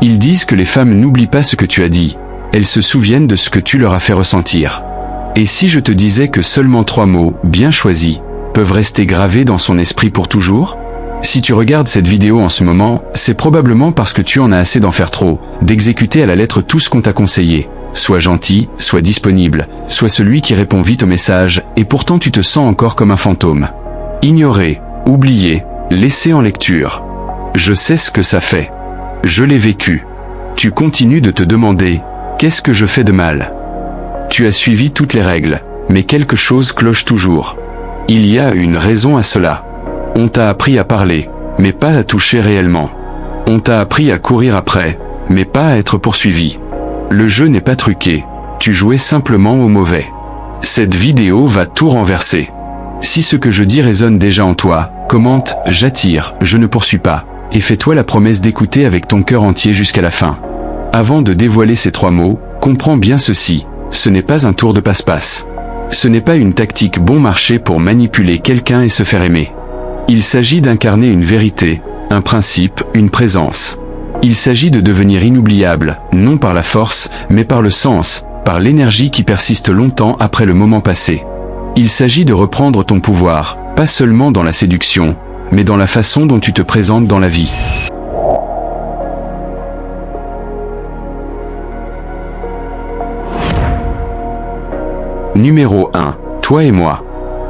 Ils disent que les femmes n'oublient pas ce que tu as dit, elles se souviennent de ce que tu leur as fait ressentir. Et si je te disais que seulement 3 mots, bien choisis, peuvent rester gravés dans son esprit pour toujours? Si tu regardes cette vidéo en ce moment, c'est probablement parce que tu en as assez d'en faire trop, d'exécuter à la lettre tout ce qu'on t'a conseillé. Sois gentil, sois disponible, sois celui qui répond vite aux messages, et pourtant tu te sens encore comme un fantôme. Ignoré, oublié, laissé en lecture. Je sais ce que ça fait. Je l'ai vécu. Tu continues de te demander, qu'est-ce que je fais de mal? Tu as suivi toutes les règles, mais quelque chose cloche toujours. Il y a une raison à cela. On t'a appris à parler, mais pas à toucher réellement. On t'a appris à courir après, mais pas à être poursuivi. Le jeu n'est pas truqué, tu jouais simplement au mauvais. Cette vidéo va tout renverser. Si ce que je dis résonne déjà en toi, commente « J'attire, je ne poursuis pas » et fais-toi la promesse d'écouter avec ton cœur entier jusqu'à la fin. Avant de dévoiler ces 3 mots, comprends bien ceci, ce n'est pas un tour de passe-passe. Ce n'est pas une tactique bon marché pour manipuler quelqu'un et se faire aimer. Il s'agit d'incarner une vérité, un principe, une présence. Il s'agit de devenir inoubliable, non par la force, mais par le sens, par l'énergie qui persiste longtemps après le moment passé. Il s'agit de reprendre ton pouvoir, pas seulement dans la séduction, mais dans la façon dont tu te présentes dans la vie. Numéro 1. Toi et moi.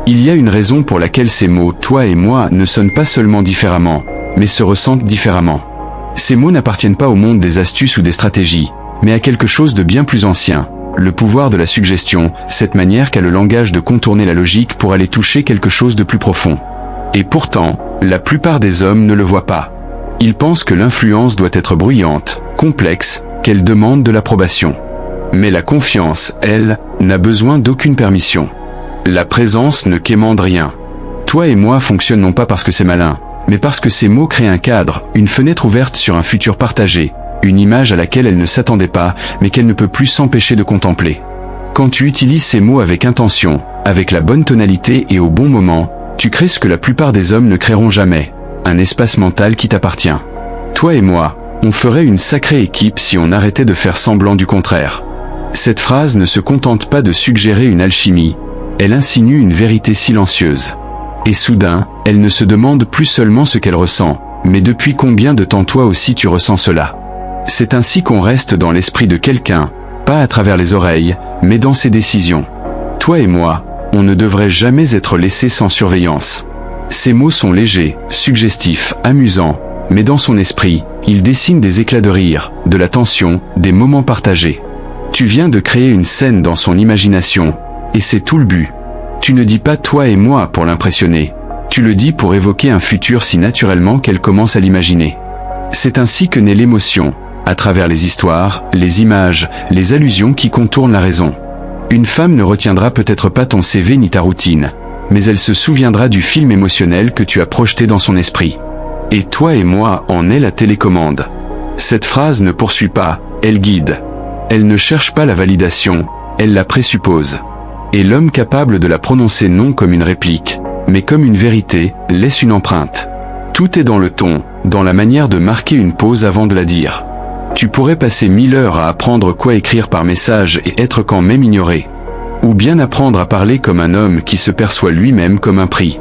Il y a une raison pour laquelle ces mots « toi et moi » ne sonnent pas seulement différemment, mais se ressentent différemment. Ces mots n'appartiennent pas au monde des astuces ou des stratégies, mais à quelque chose de bien plus ancien, le pouvoir de la suggestion, cette manière qu'a le langage de contourner la logique pour aller toucher quelque chose de plus profond. Et pourtant, la plupart des hommes ne le voient pas. Ils pensent que l'influence doit être bruyante, complexe, qu'elle demande de l'approbation. Mais la confiance, elle, n'a besoin d'aucune permission. La présence ne quémande rien. Toi et moi fonctionnent non pas parce que c'est malin, mais parce que ces mots créent un cadre, une fenêtre ouverte sur un futur partagé, une image à laquelle elle ne s'attendait pas, mais qu'elle ne peut plus s'empêcher de contempler. Quand tu utilises ces mots avec intention, avec la bonne tonalité et au bon moment, tu crées ce que la plupart des hommes ne créeront jamais, un espace mental qui t'appartient. Toi et moi, on ferait une sacrée équipe si on arrêtait de faire semblant du contraire. Cette phrase ne se contente pas de suggérer une alchimie, elle insinue une vérité silencieuse. Et soudain, elle ne se demande plus seulement ce qu'elle ressent, mais depuis combien de temps toi aussi tu ressens cela. C'est ainsi qu'on reste dans l'esprit de quelqu'un, pas à travers les oreilles, mais dans ses décisions. Toi et moi, on ne devrait jamais être laissés sans surveillance. Ces mots sont légers, suggestifs, amusants, mais dans son esprit, ils dessinent des éclats de rire, de la tension, des moments partagés. Tu viens de créer une scène dans son imagination, et c'est tout le but. Tu ne dis pas toi et moi pour l'impressionner. Tu le dis pour évoquer un futur si naturellement qu'elle commence à l'imaginer. C'est ainsi que naît l'émotion, à travers les histoires, les images, les allusions qui contournent la raison. Une femme ne retiendra peut-être pas ton CV ni ta routine, mais elle se souviendra du film émotionnel que tu as projeté dans son esprit. Et toi et moi en est la télécommande. Cette phrase ne poursuit pas, elle guide. Elle ne cherche pas la validation, elle la présuppose. Et l'homme capable de la prononcer non comme une réplique, mais comme une vérité, laisse une empreinte. Tout est dans le ton, dans la manière de marquer une pause avant de la dire. Tu pourrais passer 1000 heures à apprendre quoi écrire par message et être quand même ignoré. Ou bien apprendre à parler comme un homme qui se perçoit lui-même comme un prix.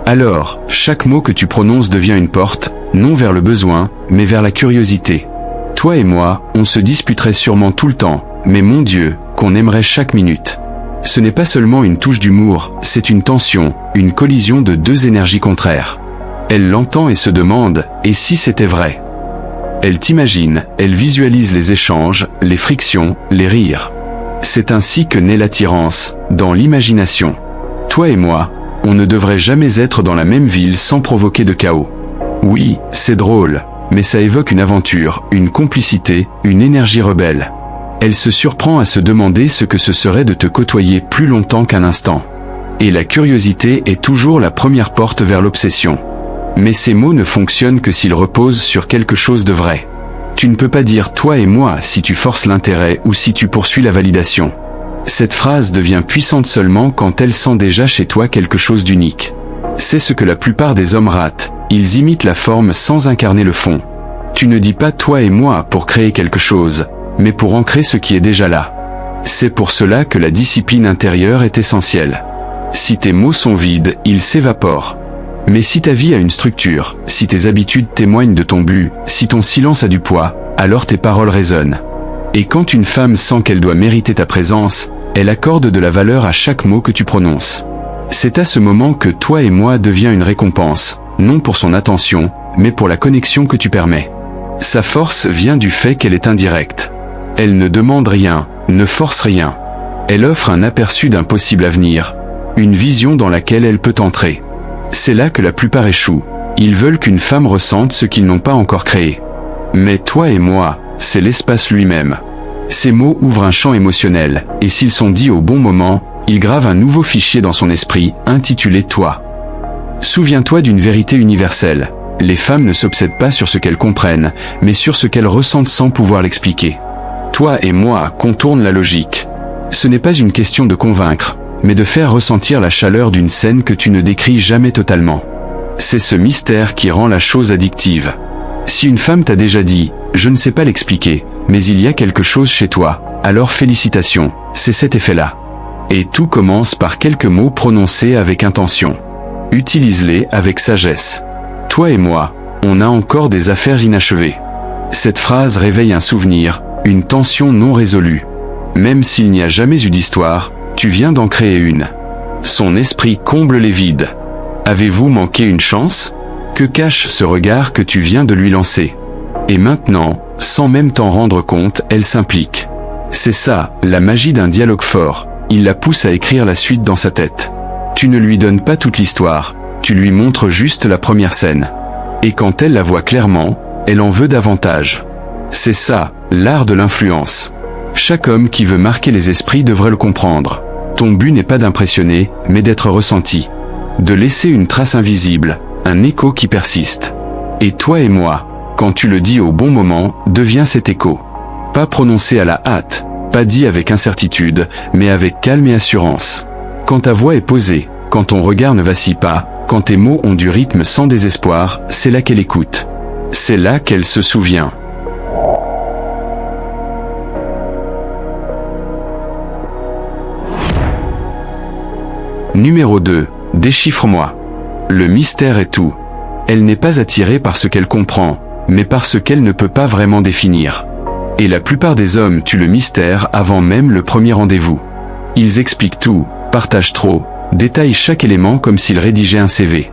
Alors, chaque mot que tu prononces devient une porte, non vers le besoin, mais vers la curiosité. Toi et moi, on se disputerait sûrement tout le temps, mais mon Dieu, qu'on aimerait chaque minute. Ce n'est pas seulement une touche d'humour, c'est une tension, une collision de 2 énergies contraires. Elle l'entend et se demande, et si c'était vrai? Elle t'imagine, elle visualise les échanges, les frictions, les rires. C'est ainsi que naît l'attirance, dans l'imagination. Toi et moi, on ne devrait jamais être dans la même ville sans provoquer de chaos. Oui, c'est drôle, mais ça évoque une aventure, une complicité, une énergie rebelle. Elle se surprend à se demander ce que ce serait de te côtoyer plus longtemps qu'un instant. Et la curiosité est toujours la première porte vers l'obsession. Mais ces mots ne fonctionnent que s'ils reposent sur quelque chose de vrai. Tu ne peux pas dire toi et moi si tu forces l'intérêt ou si tu poursuis la validation. Cette phrase devient puissante seulement quand elle sent déjà chez toi quelque chose d'unique. C'est ce que la plupart des hommes ratent, ils imitent la forme sans incarner le fond. Tu ne dis pas toi et moi pour créer quelque chose, mais pour ancrer ce qui est déjà là. C'est pour cela que la discipline intérieure est essentielle. Si tes mots sont vides, ils s'évaporent. Mais si ta vie a une structure, si tes habitudes témoignent de ton but, si ton silence a du poids, alors tes paroles résonnent. Et quand une femme sent qu'elle doit mériter ta présence, elle accorde de la valeur à chaque mot que tu prononces. C'est à ce moment que toi et moi devient une récompense, non pour son attention, mais pour la connexion que tu permets. Sa force vient du fait qu'elle est indirecte. Elle ne demande rien, ne force rien. Elle offre un aperçu d'un possible avenir, une vision dans laquelle elle peut entrer. C'est là que la plupart échouent. Ils veulent qu'une femme ressente ce qu'ils n'ont pas encore créé. Mais toi et moi, c'est l'espace lui-même. Ces mots ouvrent un champ émotionnel, et s'ils sont dits au bon moment, ils gravent un nouveau fichier dans son esprit, intitulé « Toi ». Souviens-toi d'une vérité universelle. Les femmes ne s'obsèdent pas sur ce qu'elles comprennent, mais sur ce qu'elles ressentent sans pouvoir l'expliquer. Toi et moi contournent la logique. Ce n'est pas une question de convaincre, mais de faire ressentir la chaleur d'une scène que tu ne décris jamais totalement. C'est ce mystère qui rend la chose addictive. Si une femme t'a déjà dit « je ne sais pas l'expliquer, mais il y a quelque chose chez toi », alors félicitations, c'est cet effet-là. Et tout commence par quelques mots prononcés avec intention. Utilise-les avec sagesse. Toi et moi, on a encore des affaires inachevées. Cette phrase réveille un souvenir, une tension non résolue. Même s'il n'y a jamais eu d'histoire, tu viens d'en créer une. Son esprit comble les vides. Avez-vous manqué une chance ? Que cache ce regard que tu viens de lui lancer ? Et maintenant, sans même t'en rendre compte, elle s'implique. C'est ça, la magie d'un dialogue fort. Il la pousse à écrire la suite dans sa tête. Tu ne lui donnes pas toute l'histoire, tu lui montres juste la première scène. Et quand elle la voit clairement, elle en veut davantage. C'est ça, l'art de l'influence. Chaque homme qui veut marquer les esprits devrait le comprendre. Ton but n'est pas d'impressionner, mais d'être ressenti. De laisser une trace invisible, un écho qui persiste. Et toi et moi, quand tu le dis au bon moment, devient cet écho. Pas prononcé à la hâte, pas dit avec incertitude, mais avec calme et assurance. Quand ta voix est posée, quand ton regard ne vacille pas, quand tes mots ont du rythme sans désespoir, c'est là qu'elle écoute. C'est là qu'elle se souvient. Numéro 2. Déchiffre-moi. Le mystère est tout. Elle n'est pas attirée par ce qu'elle comprend, mais par ce qu'elle ne peut pas vraiment définir. Et la plupart des hommes tuent le mystère avant même le premier rendez-vous. Ils expliquent tout, partagent trop, détaillent chaque élément comme s'ils rédigeaient un CV.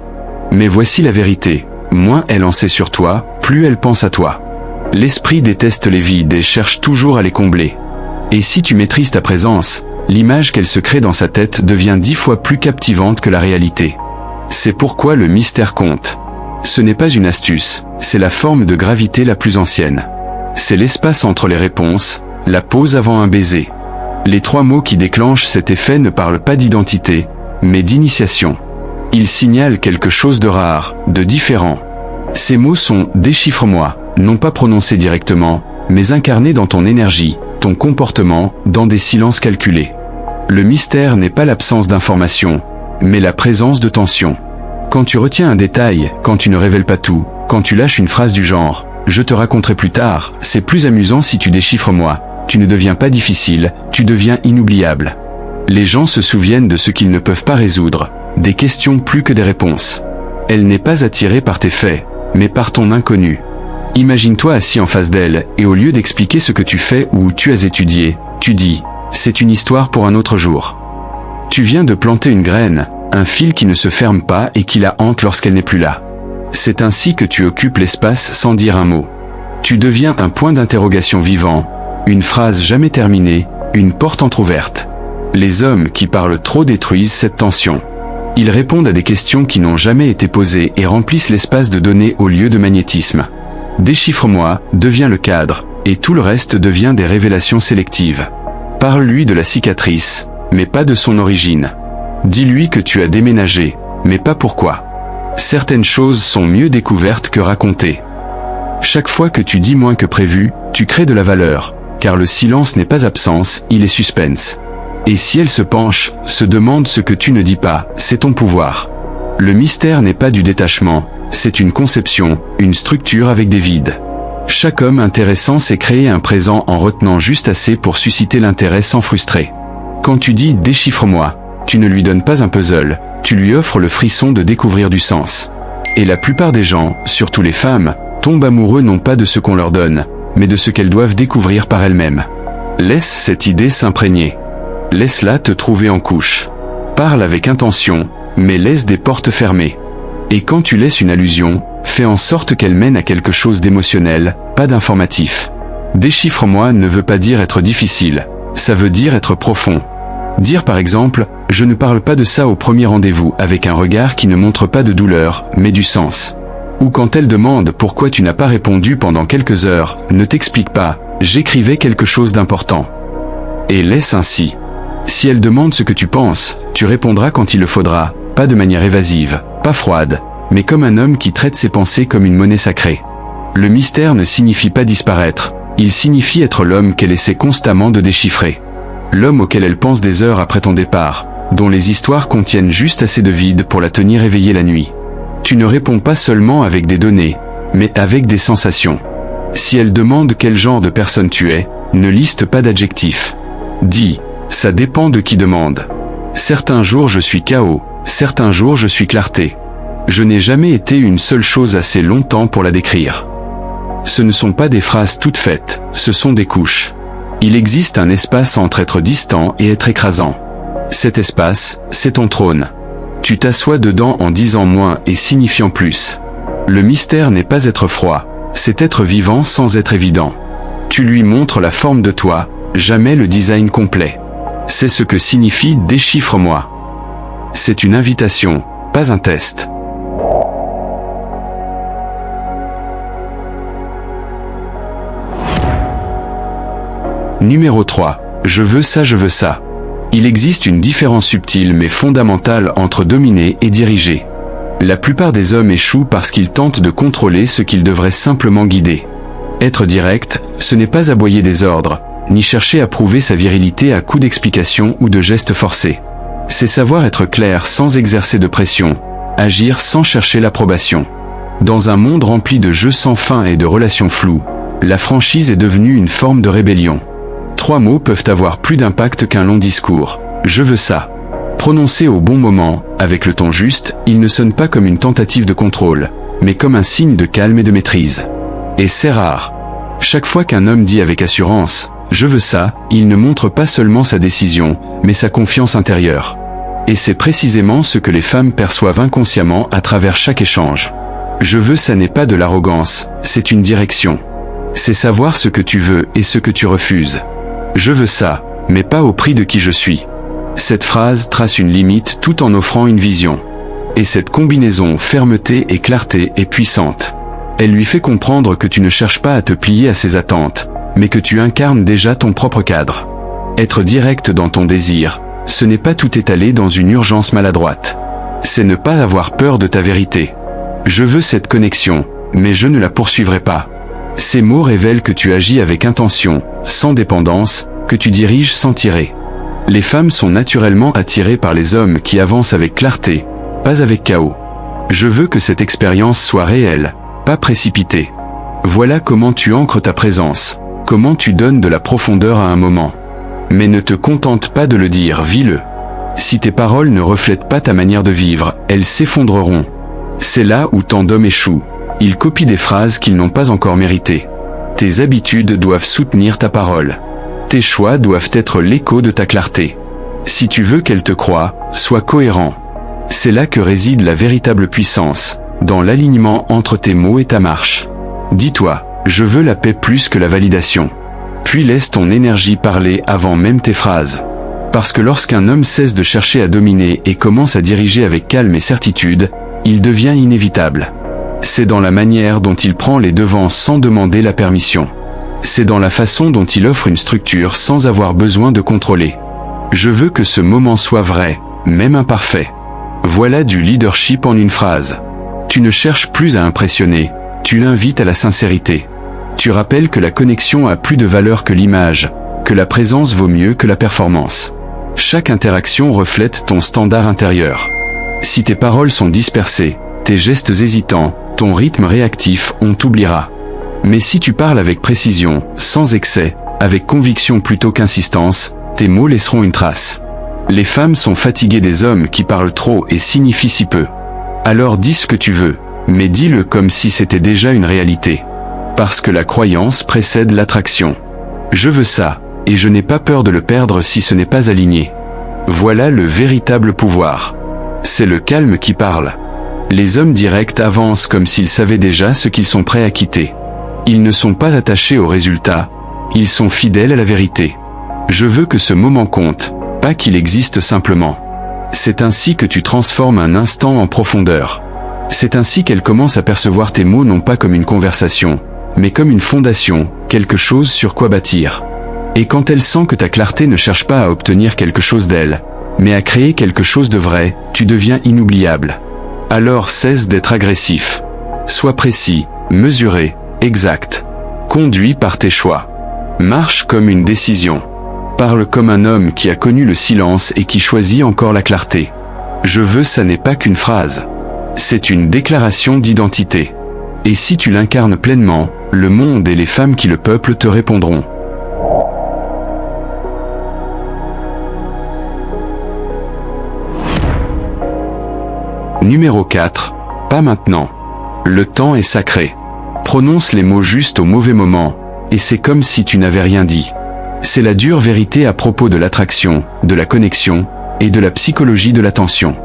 Mais voici la vérité, moins elle en sait sur toi, plus elle pense à toi. L'esprit déteste les vides et cherche toujours à les combler. Et si tu maîtrises ta présence, l'image qu'elle se crée dans sa tête devient 10 fois plus captivante que la réalité. C'est pourquoi le mystère compte. Ce n'est pas une astuce, c'est la forme de gravité la plus ancienne. C'est l'espace entre les réponses, la pause avant un baiser. Les 3 mots qui déclenchent cet effet ne parlent pas d'identité, mais d'initiation. Ils signalent quelque chose de rare, de différent. Ces mots sont « déchiffre-moi », non pas prononcés directement, mais incarnés dans ton énergie, ton comportement, dans des silences calculés. Le mystère n'est pas l'absence d'information, mais la présence de tension. Quand tu retiens un détail, quand tu ne révèles pas tout, quand tu lâches une phrase du genre « je te raconterai plus tard », c'est plus amusant si tu déchiffres moi. Tu ne deviens pas difficile, tu deviens inoubliable. Les gens se souviennent de ce qu'ils ne peuvent pas résoudre, des questions plus que des réponses. Elle n'est pas attirée par tes faits, mais par ton inconnu. Imagine-toi assis en face d'elle, et au lieu d'expliquer ce que tu fais ou où tu as étudié, tu dis « c'est une histoire pour un autre jour ». Tu viens de planter une graine, un fil qui ne se ferme pas et qui la hante lorsqu'elle n'est plus là. C'est ainsi que tu occupes l'espace sans dire un mot. Tu deviens un point d'interrogation vivant, une phrase jamais terminée, une porte entr'ouverte. Les hommes qui parlent trop détruisent cette tension. Ils répondent à des questions qui n'ont jamais été posées et remplissent l'espace de données au lieu de magnétisme. Déchiffre-moi devient le cadre, et tout le reste devient des révélations sélectives. Parle-lui de la cicatrice, mais pas de son origine. Dis-lui que tu as déménagé, mais pas pourquoi. Certaines choses sont mieux découvertes que racontées. Chaque fois que tu dis moins que prévu, tu crées de la valeur, car le silence n'est pas absence, il est suspense. Et si elle se penche, se demande ce que tu ne dis pas, c'est ton pouvoir. Le mystère n'est pas du détachement, c'est une conception, une structure avec des vides. Chaque homme intéressant sait créer un présent en retenant juste assez pour susciter l'intérêt sans frustrer. Quand tu dis « déchiffre-moi », tu ne lui donnes pas un puzzle, tu lui offres le frisson de découvrir du sens. Et la plupart des gens, surtout les femmes, tombent amoureux non pas de ce qu'on leur donne, mais de ce qu'elles doivent découvrir par elles-mêmes. Laisse cette idée s'imprégner. Laisse-la te trouver en couche. Parle avec intention, mais laisse des portes fermées. Et quand tu laisses une allusion, fais en sorte qu'elle mène à quelque chose d'émotionnel, pas d'informatif. Déchiffre-moi ne veut pas dire être difficile, ça veut dire être profond. Dire par exemple, je ne parle pas de ça au premier rendez-vous avec un regard qui ne montre pas de douleur, mais du sens. Ou quand elle demande pourquoi tu n'as pas répondu pendant quelques heures, ne t'explique pas, j'écrivais quelque chose d'important. Et laisse ainsi. Si elle demande ce que tu penses, tu répondras quand il le faudra, pas de manière évasive, pas froide, mais comme un homme qui traite ses pensées comme une monnaie sacrée. Le mystère ne signifie pas disparaître, il signifie être l'homme qu'elle essaie constamment de déchiffrer. L'homme auquel elle pense des heures après ton départ, dont les histoires contiennent juste assez de vide pour la tenir éveillée la nuit. Tu ne réponds pas seulement avec des données, mais avec des sensations. Si elle demande quel genre de personne tu es, ne liste pas d'adjectifs. Dis, ça dépend de qui demande. Certains jours je suis chaos, certains jours je suis clarté. Je n'ai jamais été une seule chose assez longtemps pour la décrire. Ce ne sont pas des phrases toutes faites, ce sont des couches. Il existe un espace entre être distant et être écrasant. Cet espace, c'est ton trône. Tu t'assois dedans en disant moins et signifiant plus. Le mystère n'est pas être froid, c'est être vivant sans être évident. Tu lui montres la forme de toi, jamais le design complet. C'est ce que signifie « déchiffre-moi ». C'est une invitation, pas un test. Numéro 3. Je veux ça, je veux ça. Il existe une différence subtile mais fondamentale entre dominer et diriger. La plupart des hommes échouent parce qu'ils tentent de contrôler ce qu'ils devraient simplement guider. Être direct, ce n'est pas aboyer des ordres, ni chercher à prouver sa virilité à coups d'explications ou de gestes forcés. C'est savoir être clair sans exercer de pression, agir sans chercher l'approbation. Dans un monde rempli de jeux sans fin et de relations floues, la franchise est devenue une forme de rébellion. 3 mots peuvent avoir plus d'impact qu'un long discours. Je veux ça. Prononcé au bon moment, avec le ton juste, il ne sonne pas comme une tentative de contrôle, mais comme un signe de calme et de maîtrise. Et c'est rare. Chaque fois qu'un homme dit avec assurance « je veux ça », il ne montre pas seulement sa décision, mais sa confiance intérieure. Et c'est précisément ce que les femmes perçoivent inconsciemment à travers chaque échange. Je veux ça n'est pas de l'arrogance, c'est une direction. C'est savoir ce que tu veux et ce que tu refuses. Je veux ça, mais pas au prix de qui je suis. Cette phrase trace une limite tout en offrant une vision. Et cette combinaison fermeté et clarté est puissante. Elle lui fait comprendre que tu ne cherches pas à te plier à ses attentes, mais que tu incarnes déjà ton propre cadre. Être direct dans ton désir, ce n'est pas tout étaler dans une urgence maladroite. C'est ne pas avoir peur de ta vérité. Je veux cette connexion, mais je ne la poursuivrai pas. Ces mots révèlent que tu agis avec intention, sans dépendance, que tu diriges sans tirer. Les femmes sont naturellement attirées par les hommes qui avancent avec clarté, pas avec chaos. Je veux que cette expérience soit réelle, pas précipitée. Voilà comment tu ancres ta présence, comment tu donnes de la profondeur à un moment. Mais ne te contente pas de le dire, vis-le. Si tes paroles ne reflètent pas ta manière de vivre, elles s'effondreront. C'est là où tant d'hommes échouent. Ils copient des phrases qu'ils n'ont pas encore méritées. Tes habitudes doivent soutenir ta parole. Tes choix doivent être l'écho de ta clarté. Si tu veux qu'elle te croie, sois cohérent. C'est là que réside la véritable puissance, dans l'alignement entre tes mots et ta marche. Dis-toi, je veux la paix plus que la validation. Puis laisse ton énergie parler avant même tes phrases. Parce que lorsqu'un homme cesse de chercher à dominer et commence à diriger avec calme et certitude, il devient inévitable. C'est dans la manière dont il prend les devants sans demander la permission. C'est dans la façon dont il offre une structure sans avoir besoin de contrôler. Je veux que ce moment soit vrai, même imparfait. Voilà du leadership en une phrase. Tu ne cherches plus à impressionner, tu l'invites à la sincérité. Tu rappelles que la connexion a plus de valeur que l'image, que la présence vaut mieux que la performance. Chaque interaction reflète ton standard intérieur. Si tes paroles sont dispersées, tes gestes hésitants, ton rythme réactif, on t'oubliera. Mais si tu parles avec précision, sans excès, avec conviction plutôt qu'insistance, tes mots laisseront une trace. Les femmes sont fatiguées des hommes qui parlent trop et signifient si peu. Alors dis ce que tu veux, mais dis-le comme si c'était déjà une réalité. Parce que la croyance précède l'attraction. Je veux ça, et je n'ai pas peur de le perdre si ce n'est pas aligné. Voilà le véritable pouvoir. C'est le calme qui parle. Les hommes directs avancent comme s'ils savaient déjà ce qu'ils sont prêts à quitter. Ils ne sont pas attachés au résultat, ils sont fidèles à la vérité. Je veux que ce moment compte, pas qu'il existe simplement. C'est ainsi que tu transformes un instant en profondeur. C'est ainsi qu'elle commence à percevoir tes mots non pas comme une conversation, mais comme une fondation, quelque chose sur quoi bâtir. Et quand elle sent que ta clarté ne cherche pas à obtenir quelque chose d'elle, mais à créer quelque chose de vrai, tu deviens inoubliable. Alors cesse d'être agressif. Sois précis, mesuré, exact. Conduis par tes choix. Marche comme une décision. Parle comme un homme qui a connu le silence et qui choisit encore la clarté. Je veux, ça n'est pas qu'une phrase. C'est une déclaration d'identité. Et si tu l'incarnes pleinement, le monde et les femmes qui le peuplent te répondront. Numéro 4. Pas maintenant. Le temps est sacré. Prononce les mots justes au mauvais moment, et c'est comme si tu n'avais rien dit. C'est la dure vérité à propos de l'attraction, de la connexion, et de la psychologie de l'attention.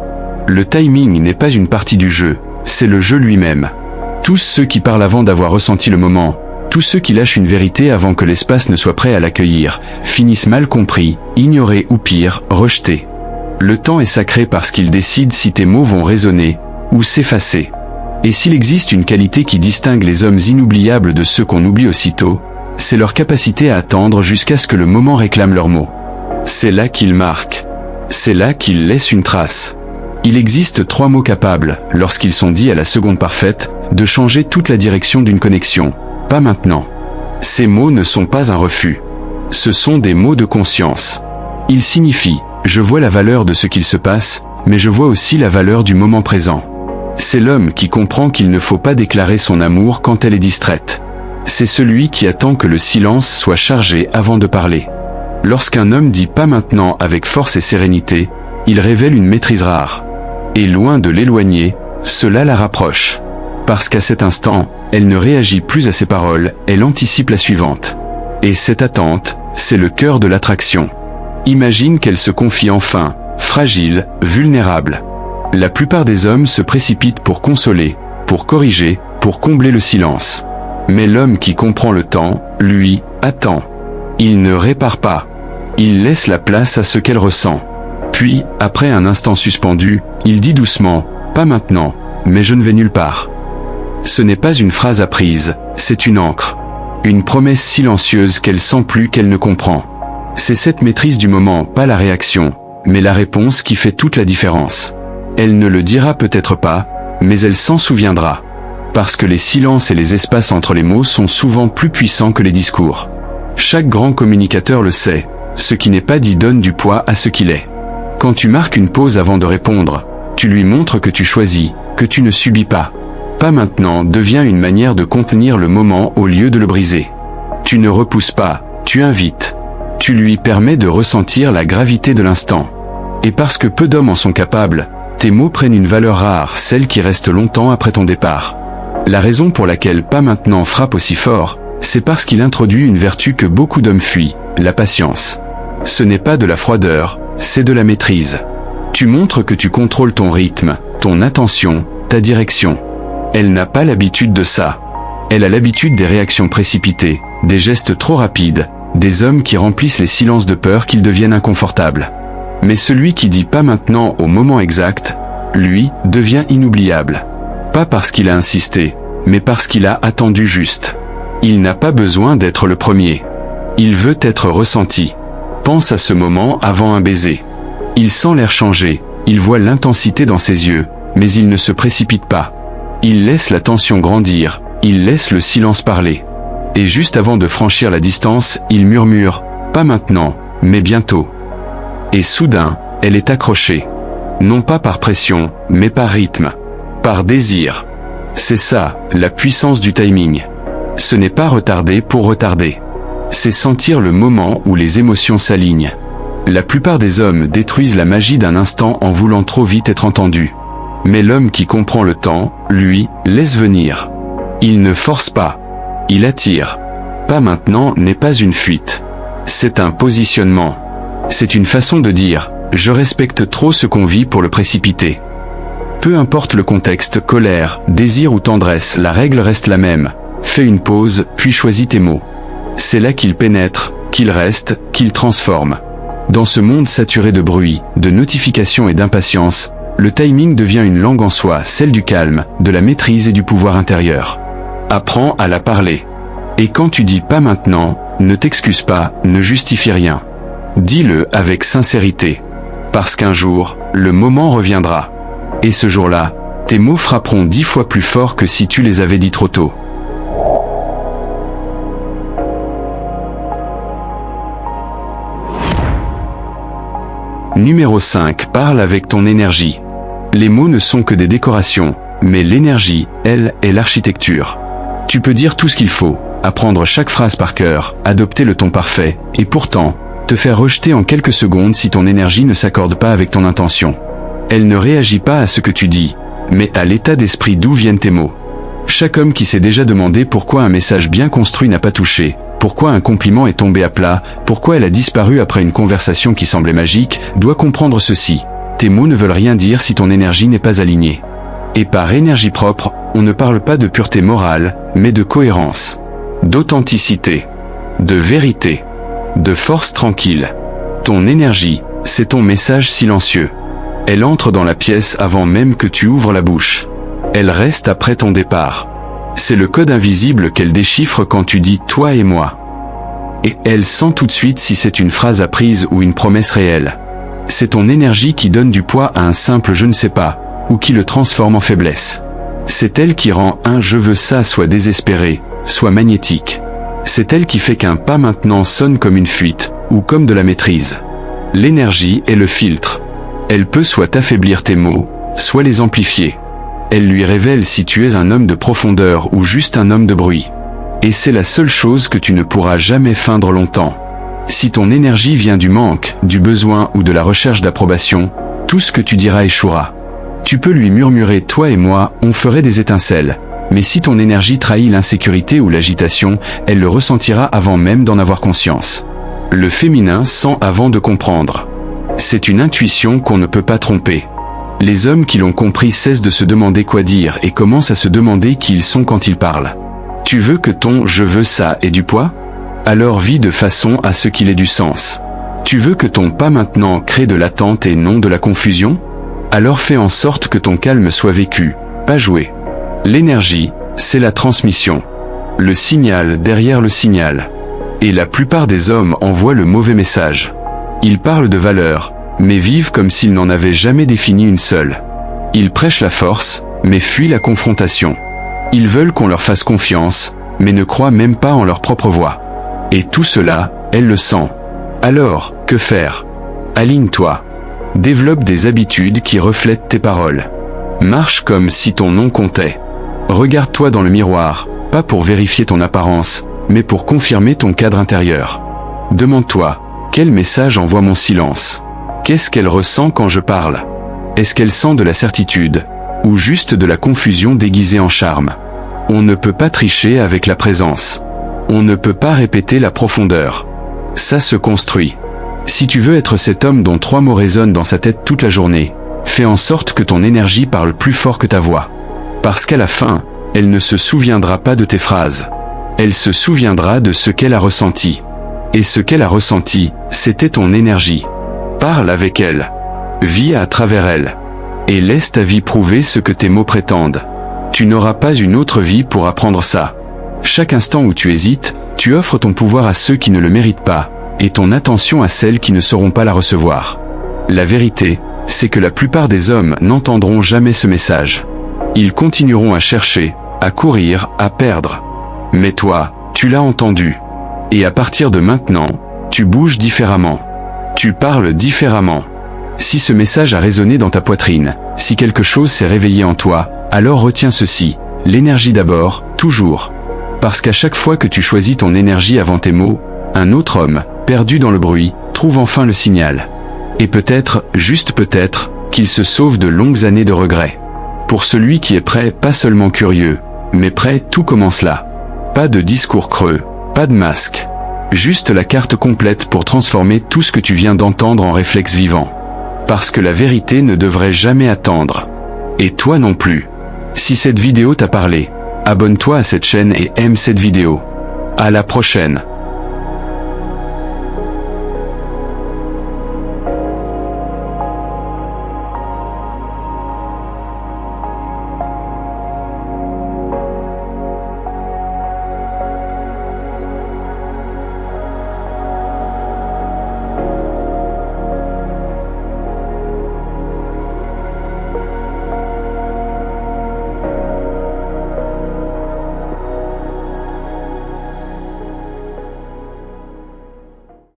Le timing n'est pas une partie du jeu, c'est le jeu lui-même. Tous ceux qui parlent avant d'avoir ressenti le moment, tous ceux qui lâchent une vérité avant que l'espace ne soit prêt à l'accueillir, finissent mal compris, ignorés ou pire, rejetés. Le temps est sacré parce qu'il décide si tes mots vont résonner, ou s'effacer. Et s'il existe une qualité qui distingue les hommes inoubliables de ceux qu'on oublie aussitôt, c'est leur capacité à attendre jusqu'à ce que le moment réclame leurs mots. C'est là qu'ils marquent. C'est là qu'ils laissent une trace. Il existe 3 mots capables, lorsqu'ils sont dits à la seconde parfaite, de changer toute la direction d'une connexion. Pas maintenant. Ces mots ne sont pas un refus. Ce sont des mots de conscience. Ils signifient « je vois la valeur de ce qu'il se passe, mais je vois aussi la valeur du moment présent ». C'est l'homme qui comprend qu'il ne faut pas déclarer son amour quand elle est distraite. C'est celui qui attend que le silence soit chargé avant de parler. Lorsqu'un homme dit « pas maintenant » avec force et sérénité, il révèle une maîtrise rare. Et loin de l'éloigner, cela la rapproche. Parce qu'à cet instant, elle ne réagit plus à ses paroles, elle anticipe la suivante. Et cette attente, c'est le cœur de l'attraction. Imagine qu'elle se confie enfin, fragile, vulnérable. La plupart des hommes se précipitent pour consoler, pour corriger, pour combler le silence. Mais l'homme qui comprend le temps, lui, attend. Il ne répare pas. Il laisse la place à ce qu'elle ressent. Puis, après un instant suspendu, il dit doucement « pas maintenant, mais je ne vais nulle part ». Ce n'est pas une phrase apprise, c'est une ancre. Une promesse silencieuse qu'elle sent plus qu'elle ne comprend. C'est cette maîtrise du moment, pas la réaction, mais la réponse qui fait toute la différence. Elle ne le dira peut-être pas, mais elle s'en souviendra. Parce que les silences et les espaces entre les mots sont souvent plus puissants que les discours. Chaque grand communicateur le sait, ce qui n'est pas dit donne du poids à ce qu'il est. Quand tu marques une pause avant de répondre, tu lui montres que tu choisis, que tu ne subis pas. Pas maintenant devient une manière de contenir le moment au lieu de le briser. Tu ne repousses pas, tu invites. Tu lui permets de ressentir la gravité de l'instant. Et parce que peu d'hommes en sont capables, tes mots prennent une valeur rare, celle qui reste longtemps après ton départ. La raison pour laquelle pas maintenant frappe aussi fort, c'est parce qu'il introduit une vertu que beaucoup d'hommes fuient, la patience. Ce n'est pas de la froideur, c'est de la maîtrise. Tu montres que tu contrôles ton rythme, ton attention, ta direction. Elle n'a pas l'habitude de ça. Elle a l'habitude des réactions précipitées, des gestes trop rapides, des hommes qui remplissent les silences de peur qu'ils deviennent inconfortables. Mais celui qui dit pas maintenant au moment exact, lui, devient inoubliable. Pas parce qu'il a insisté, mais parce qu'il a attendu juste. Il n'a pas besoin d'être le premier. Il veut être ressenti. Pense à ce moment avant un baiser. Il sent l'air changer, il voit l'intensité dans ses yeux, mais il ne se précipite pas. Il laisse la tension grandir, il laisse le silence parler. Et juste avant de franchir la distance, il murmure « pas maintenant, mais bientôt ». Et soudain, elle est accrochée. Non pas par pression, mais par rythme. Par désir. C'est ça, la puissance du timing. Ce n'est pas retarder pour retarder. C'est sentir le moment où les émotions s'alignent. La plupart des hommes détruisent la magie d'un instant en voulant trop vite être entendus. Mais l'homme qui comprend le temps, lui, laisse venir. Il ne force pas. Il attire. Pas maintenant n'est pas une fuite. C'est un positionnement. C'est une façon de dire « je respecte trop ce qu'on vit pour le précipiter ». Peu importe le contexte, colère, désir ou tendresse, la règle reste la même. Fais une pause, puis choisis tes mots. C'est là qu'ils pénètrent, qu'ils restent, qu'ils transforment. Dans ce monde saturé de bruit, de notifications et d'impatience, le timing devient une langue en soi, celle du calme, de la maîtrise et du pouvoir intérieur. Apprends à la parler. Et quand tu dis pas maintenant, ne t'excuse pas, ne justifie rien. Dis-le avec sincérité. Parce qu'un jour, le moment reviendra. Et ce jour-là, tes mots frapperont 10 fois plus fort que si tu les avais dit trop tôt. Numéro 5. Parle avec ton énergie. Les mots ne sont que des décorations, mais l'énergie, elle, est l'architecture. Tu peux dire tout ce qu'il faut, apprendre chaque phrase par cœur, adopter le ton parfait, et pourtant, te faire rejeter en quelques secondes si ton énergie ne s'accorde pas avec ton intention. Elle ne réagit pas à ce que tu dis, mais à l'état d'esprit d'où viennent tes mots. Chaque homme qui s'est déjà demandé pourquoi un message bien construit n'a pas touché, pourquoi un compliment est tombé à plat, pourquoi elle a disparu après une conversation qui semblait magique, doit comprendre ceci. Tes mots ne veulent rien dire si ton énergie n'est pas alignée. Et par énergie propre, on ne parle pas de pureté morale, mais de cohérence, d'authenticité, de vérité, de force tranquille. Ton énergie, c'est ton message silencieux. Elle entre dans la pièce avant même que tu ouvres la bouche. Elle reste après ton départ. C'est le code invisible qu'elle déchiffre quand tu dis « toi et moi ». Et elle sent tout de suite si c'est une phrase apprise ou une promesse réelle. C'est ton énergie qui donne du poids à un simple « je ne sais pas » ou qui le transforme en faiblesse. C'est elle qui rend un « je veux ça » soit désespéré, soit magnétique. C'est elle qui fait qu'un « pas maintenant » sonne comme une fuite ou comme de la maîtrise. L'énergie est le filtre. Elle peut soit affaiblir tes mots, soit les amplifier. Elle lui révèle si tu es un homme de profondeur ou juste un homme de bruit. Et c'est la seule chose que tu ne pourras jamais feindre longtemps. Si ton énergie vient du manque, du besoin ou de la recherche d'approbation, tout ce que tu diras échouera. Tu peux lui murmurer « toi et moi, on ferait des étincelles ». Mais si ton énergie trahit l'insécurité ou l'agitation, elle le ressentira avant même d'en avoir conscience. Le féminin sent avant de comprendre. C'est une intuition qu'on ne peut pas tromper. Les hommes qui l'ont compris cessent de se demander quoi dire et commencent à se demander qui ils sont quand ils parlent. Tu veux que ton « je veux ça » ait du poids ? Alors vis de façon à ce qu'il ait du sens. Tu veux que ton « pas maintenant » crée de l'attente et non de la confusion ? Alors fais en sorte que ton calme soit vécu, pas joué. L'énergie, c'est la transmission. Le signal derrière le signal. Et la plupart des hommes envoient le mauvais message. Ils parlent de valeur, mais vivent comme s'ils n'en avaient jamais défini une seule. Ils prêchent la force, mais fuient la confrontation. Ils veulent qu'on leur fasse confiance, mais ne croient même pas en leur propre voix. Et tout cela, elle le sent. Alors, que faire ? Aligne-toi. Développe des habitudes qui reflètent tes paroles. Marche comme si ton nom comptait. Regarde-toi dans le miroir, pas pour vérifier ton apparence, mais pour confirmer ton cadre intérieur. Demande-toi, quel message envoie mon silence ? Qu'est-ce qu'elle ressent quand je parle ? Est-ce qu'elle sent de la certitude, ou juste de la confusion déguisée en charme ? On ne peut pas tricher avec la présence. On ne peut pas répéter la profondeur. Ça se construit. Si tu veux être cet homme dont 3 mots résonnent dans sa tête toute la journée, fais en sorte que ton énergie parle plus fort que ta voix. Parce qu'à la fin, elle ne se souviendra pas de tes phrases. Elle se souviendra de ce qu'elle a ressenti. Et ce qu'elle a ressenti, c'était ton énergie. Parle avec elle. Vis à travers elle. Et laisse ta vie prouver ce que tes mots prétendent. Tu n'auras pas une autre vie pour apprendre ça. Chaque instant où tu hésites, tu offres ton pouvoir à ceux qui ne le méritent pas, et ton attention à celles qui ne sauront pas la recevoir. La vérité, c'est que la plupart des hommes n'entendront jamais ce message. Ils continueront à chercher, à courir, à perdre. Mais toi, tu l'as entendu. Et à partir de maintenant, tu bouges différemment. Tu parles différemment. Si ce message a résonné dans ta poitrine, si quelque chose s'est réveillé en toi, alors retiens ceci, l'énergie d'abord, toujours. Parce qu'à chaque fois que tu choisis ton énergie avant tes mots, un autre homme, perdu dans le bruit, trouve enfin le signal. Et peut-être, juste peut-être, qu'il se sauve de longues années de regrets. Pour celui qui est prêt, pas seulement curieux, mais prêt, tout commence là. Pas de discours creux, pas de masque. Juste la carte complète pour transformer tout ce que tu viens d'entendre en réflexe vivant. Parce que la vérité ne devrait jamais attendre. Et toi non plus. Si cette vidéo t'a parlé, abonne-toi à cette chaîne et aime cette vidéo. À la prochaine.